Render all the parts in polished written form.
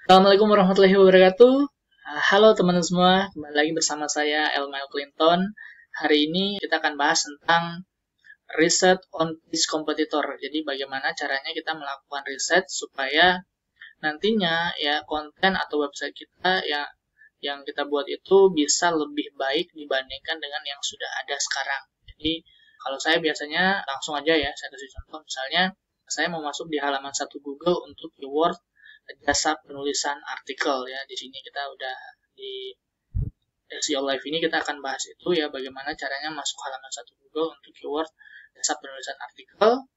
Assalamualaikum warahmatullahi wabarakatuh. Halo teman-teman semua, kembali lagi bersama saya Elmail Clinton. Hari ini kita akan bahas tentang riset on page competitor. Jadi bagaimana caranya kita melakukan riset supaya nantinya ya konten atau website kita yang kita buat itu bisa lebih baik dibandingkan dengan yang sudah ada sekarang. Jadi kalau saya biasanya langsung aja ya, saya kasih contoh. Misalnya saya mau masuk di halaman 1 Google untuk keyword jasa penulisan artikel ya. Di sini kita udah di SEO Live ini kita akan bahas itu ya, bagaimana caranya masuk halaman 1 Google untuk keyword jasa penulisan artikel.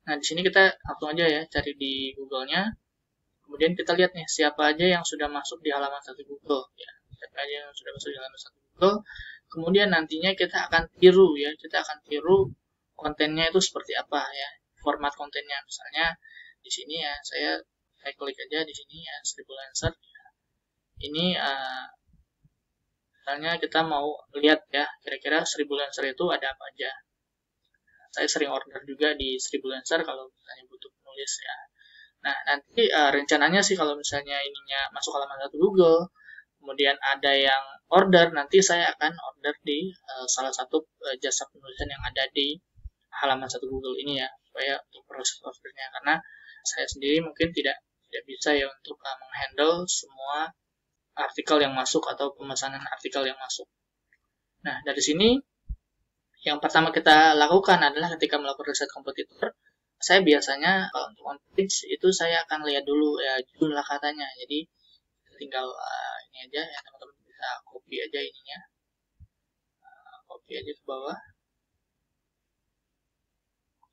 Nah, di sini kita langsung aja ya cari di Google-nya. Kemudian kita lihat nih siapa aja yang sudah masuk di halaman 1 Google ya. Siapa aja yang sudah masuk di halaman 1 Google. Kemudian nantinya kita akan tiru ya, kita akan tiru kontennya itu seperti apa ya, format kontennya. Misalnya di sini ya, saya klik aja di sini ya, 1000 Lancer. Ini misalnya kita mau lihat ya, kira-kira 1000 Lancer itu ada apa aja. Saya sering order juga di 1000 Lancer kalau misalnya butuh penulis ya. Nah, nanti rencananya sih kalau misalnya ininya masuk halaman 1 Google, kemudian ada yang order, nanti saya akan order di salah satu jasa penulisan yang ada di halaman 1 Google ini ya, supaya untuk proses ordernya, karena saya sendiri mungkin tidak bisa ya untuk menghandle semua artikel yang masuk atau pemesanan artikel yang masuk. Nah, dari sini yang pertama kita lakukan adalah ketika melakukan riset kompetitor, saya biasanya kalau untuk on page itu saya akan lihat dulu ya jumlah katanya. Jadi tinggal ini aja ya, teman-teman bisa copy aja ininya, copy aja ke bawah.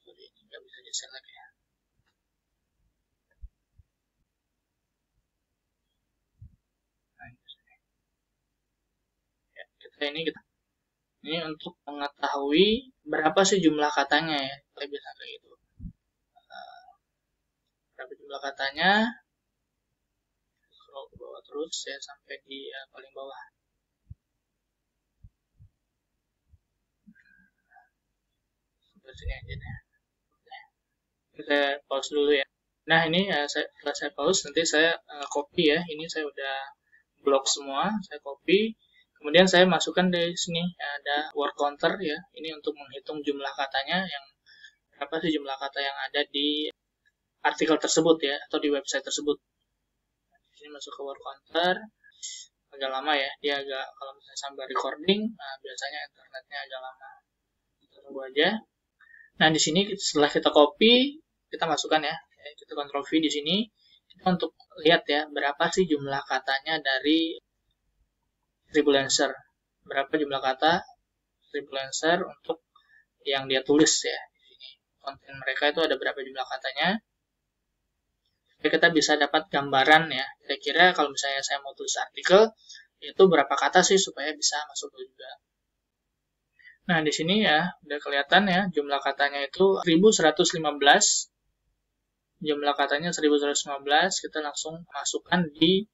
Sorry, ini nggak bisa di select ya. Ini untuk mengetahui berapa sih jumlah katanya ya, kita bisa kayak gitu. Berapa jumlah katanya, scroll ke bawah terus ya sampai di paling bawah. Sampai sini aja deh. Kita pause dulu ya. Nah, ini setelah saya pause, nanti saya copy ya. Ini saya udah blok semua, saya copy. Kemudian saya masukkan di sini ada word counter ya. Ini untuk menghitung jumlah katanya, yang berapa sih jumlah kata yang ada di artikel tersebut ya, atau di website tersebut. Di sini masuk ke word counter. Agak lama ya, dia agak, kalau misalnya sambil recording, biasanya internetnya agak lama. Kita tunggu aja. Nah, di sini setelah kita copy, kita masukkan ya. Kita Ctrl V di sini. Kita untuk lihat ya, berapa sih jumlah katanya dari 1000 Lancer. Berapa jumlah kata 1000 Lancer untuk yang dia tulis ya. Di sini konten mereka itu ada berapa jumlah katanya. Jadi kita bisa dapat gambaran ya. Kira-kira kalau misalnya saya mau tulis artikel, itu berapa kata sih supaya bisa masuk juga. Nah, di sini ya udah kelihatan ya jumlah katanya itu 1115. Jumlah katanya 1115, kita langsung masukkan di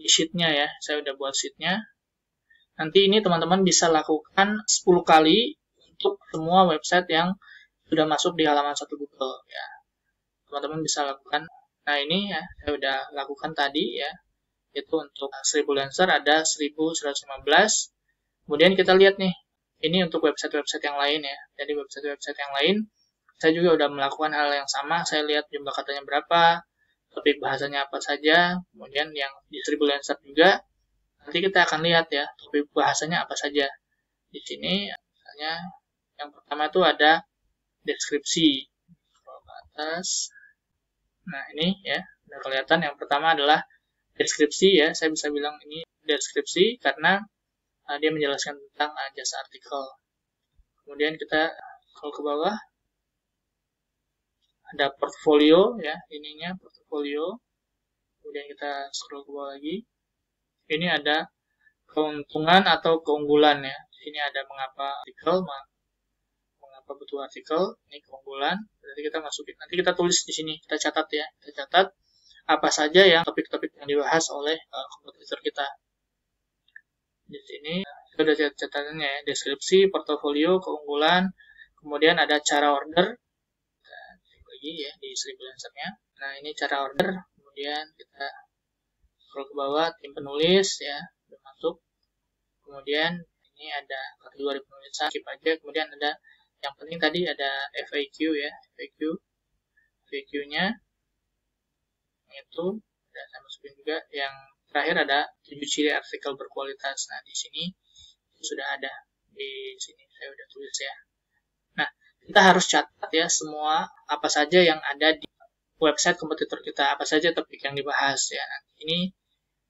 sheet-nya ya. Saya udah buat sheet-nya. Nanti ini teman-teman bisa lakukan 10 kali untuk semua website yang sudah masuk di halaman 1 Google ya. Teman-teman bisa lakukan. Nah, ini ya saya udah lakukan tadi ya. Itu untuk 1000 Lancer ada 1115. Kemudian kita lihat nih. Ini untuk website-website yang lain ya. Jadi website-website yang lain saya juga udah melakukan hal yang sama. Saya lihat jumlah katanya berapa, topik bahasanya apa saja, kemudian yang di 1000 Lancer juga. Nanti kita akan lihat ya, topik bahasanya apa saja. Di sini, misalnya, yang pertama itu ada deskripsi. Scroll ke atas. Nah, ini ya, udah kelihatan. Yang pertama adalah deskripsi ya. Saya bisa bilang ini deskripsi karena dia menjelaskan tentang jasa artikel. Kemudian kita scroll ke bawah. Ada portfolio ya, ininya portfolio. Kemudian kita scroll ke bawah lagi. Ini ada keuntungan atau keunggulan ya. Di sini ada mengapa artikel, mengapa butuh artikel, ini keunggulan. Berarti kita masukin. Nanti kita tulis di sini, kita catat ya. Kita catat apa saja yang topik-topik yang dibahas oleh kompetitor kita. Di sini sudah catatannya ya, deskripsi, portofolio, keunggulan, kemudian ada cara order. Kita cek lagi ya di 1000 Lancer-nya. Nah, ini cara order. kemudian kita scroll ke bawah, tim penulis ya, udah masuk. Kemudian ini ada kategori penulisan, skip aja. Kemudian ada yang penting tadi ada FAQ ya, FAQ-nya itu udah saya masukin juga. Yang terakhir ada 7 ciri artikel berkualitas. Nah, di sini sudah ada, di sini saya udah tulis ya. Nah, kita harus catat ya semua apa saja yang ada di website kompetitor kita, apa saja topik yang dibahas ya. Nah, ini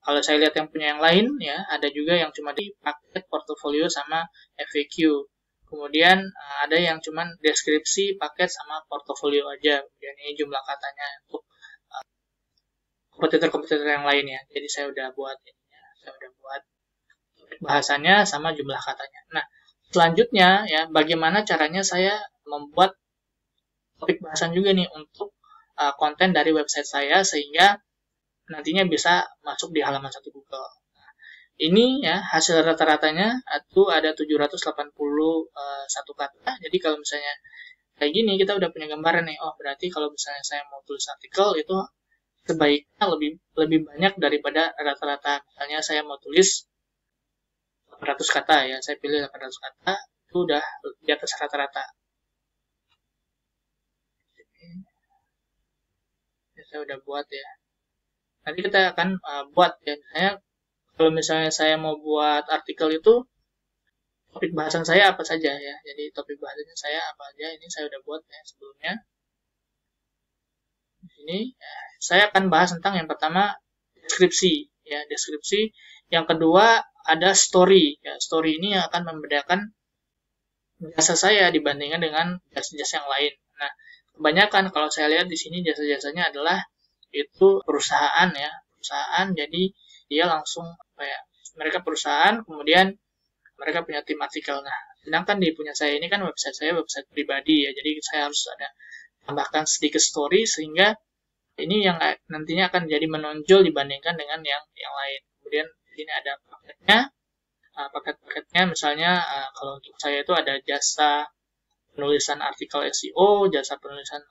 kalau saya lihat yang punya yang lain ya, ada juga yang cuma di paket portofolio sama FAQ. Kemudian ada yang cuma deskripsi, paket sama portofolio aja. Kemudian ini jumlah katanya untuk kompetitor-kompetitor yang lain ya. Jadi saya udah buat ini ya, saya udah buat bahasanya sama jumlah katanya. Nah, selanjutnya ya, bagaimana caranya saya membuat topik bahasan juga nih untuk konten dari website saya sehingga nantinya bisa masuk di halaman 1 Google. Nah, ini ya hasil rata-ratanya itu ada 781 kata. Jadi kalau misalnya kayak gini kita udah punya gambaran nih. Oh, berarti kalau misalnya saya mau tulis artikel itu sebaiknya lebih banyak daripada rata-rata. Misalnya saya mau tulis 800 kata ya, saya pilih 800 kata, itu udah di atas rata-rata. Saya udah buat ya. Nanti kita akan buat ya, misalnya kalau misalnya saya mau buat artikel itu topik bahasan saya apa saja ya. Jadi topik bahasannya saya apa aja, ini saya udah buat ya sebelumnya. Di sini ya, saya akan bahas tentang yang pertama deskripsi ya, deskripsi. Yang kedua ada story ya. Story ini akan membedakan jasa saya dibandingkan dengan jasa-jasa yang lain. Nah, kebanyakan kalau saya lihat di sini jasa-jasanya adalah itu perusahaan ya, perusahaan. Jadi dia langsung mereka perusahaan, kemudian mereka punya tim artikel. Nah, sedangkan di punya saya ini kan website saya website pribadi ya, jadi saya harus ada tambahkan sedikit story sehingga ini yang nantinya akan jadi menonjol dibandingkan dengan yang lain. Kemudian ini ada paketnya, paket-paketnya misalnya kalau untuk saya itu ada jasa penulisan artikel SEO, jasa penulisan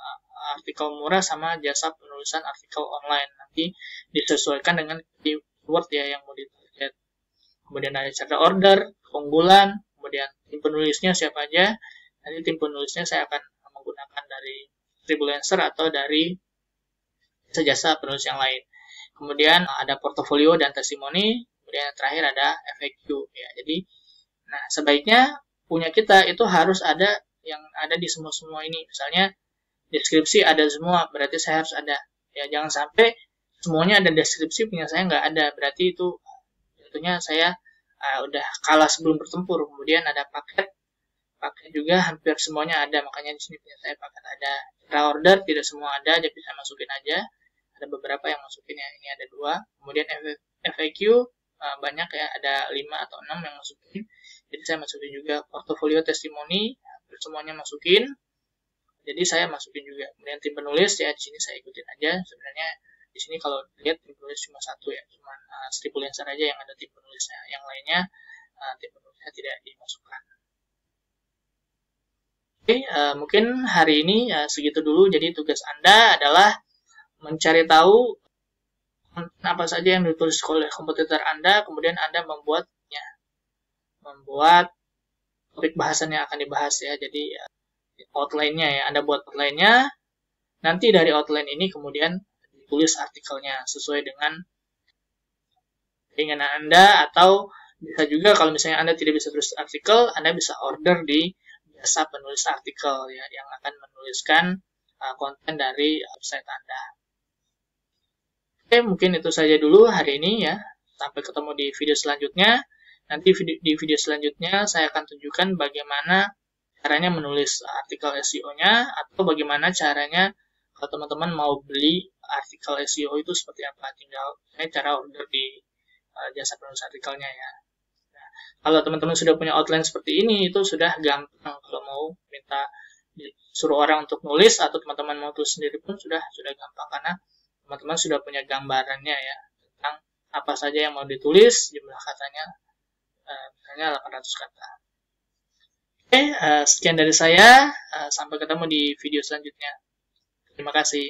artikel murah, sama jasa penulisan artikel online. Nanti disesuaikan dengan keyword ya yang mau ditarget. Kemudian ada cara order, keunggulan, kemudian tim penulisnya siapa aja. Nanti tim penulisnya saya akan menggunakan dari Freelancer atau dari jasa penulis yang lain. Kemudian ada portofolio dan testimoni. Kemudian yang terakhir ada FAQ ya. Jadi, nah sebaiknya punya kita itu harus ada yang ada di semua ini. Misalnya deskripsi ada semua, berarti saya harus ada. Ya jangan sampai semuanya ada deskripsi, punya saya nggak ada. Berarti itu tentunya saya udah kalah sebelum bertempur. Kemudian ada paket juga hampir semuanya ada. Makanya di sini punya saya paket ada. Cara order tidak semua ada, jadi saya masukin aja. Ada beberapa yang masukin ya. Ini ada 2. Kemudian FAQ banyak ya, ada 5 atau 6 yang masukin. Jadi saya masukin juga portofolio, testimoni, semuanya masukin. Jadi saya masukin juga. Kemudian tim penulis ya di sini saya ikutin aja. Sebenarnya di sini kalau lihat tim penulis cuma satu ya, cuma Freelancer aja yang ada tim penulisnya. Yang lainnya tim penulisnya tidak dimasukkan. Oke, mungkin hari ini segitu dulu. Jadi tugas Anda adalah mencari tahu apa saja yang ditulis oleh kompetitor Anda, kemudian Anda membuat topik bahasan yang akan dibahas ya. Jadi outline-nya ya, Anda buat outline-nya. Nanti dari outline ini kemudian ditulis artikelnya sesuai dengan keinginan Anda, atau bisa juga kalau misalnya Anda tidak bisa tulis artikel, Anda bisa order di jasa penulis artikel ya yang akan menuliskan konten dari website Anda. Oke, mungkin itu saja dulu hari ini ya. Sampai ketemu di video selanjutnya. Nanti di video selanjutnya saya akan tunjukkan bagaimana caranya menulis artikel SEO-nya, atau bagaimana caranya kalau teman-teman mau beli artikel SEO itu seperti apa. Tinggal cara order di jasa penulis artikelnya ya. Nah, kalau teman-teman sudah punya outline seperti ini, itu sudah gampang. Kalau mau minta suruh orang untuk nulis atau teman-teman mau tulis sendiri pun sudah gampang, karena teman-teman sudah punya gambarannya ya tentang apa saja yang mau ditulis, jumlah katanya misalnya 800 kata. Oke, sekian dari saya. Sampai ketemu di video selanjutnya. Terima kasih.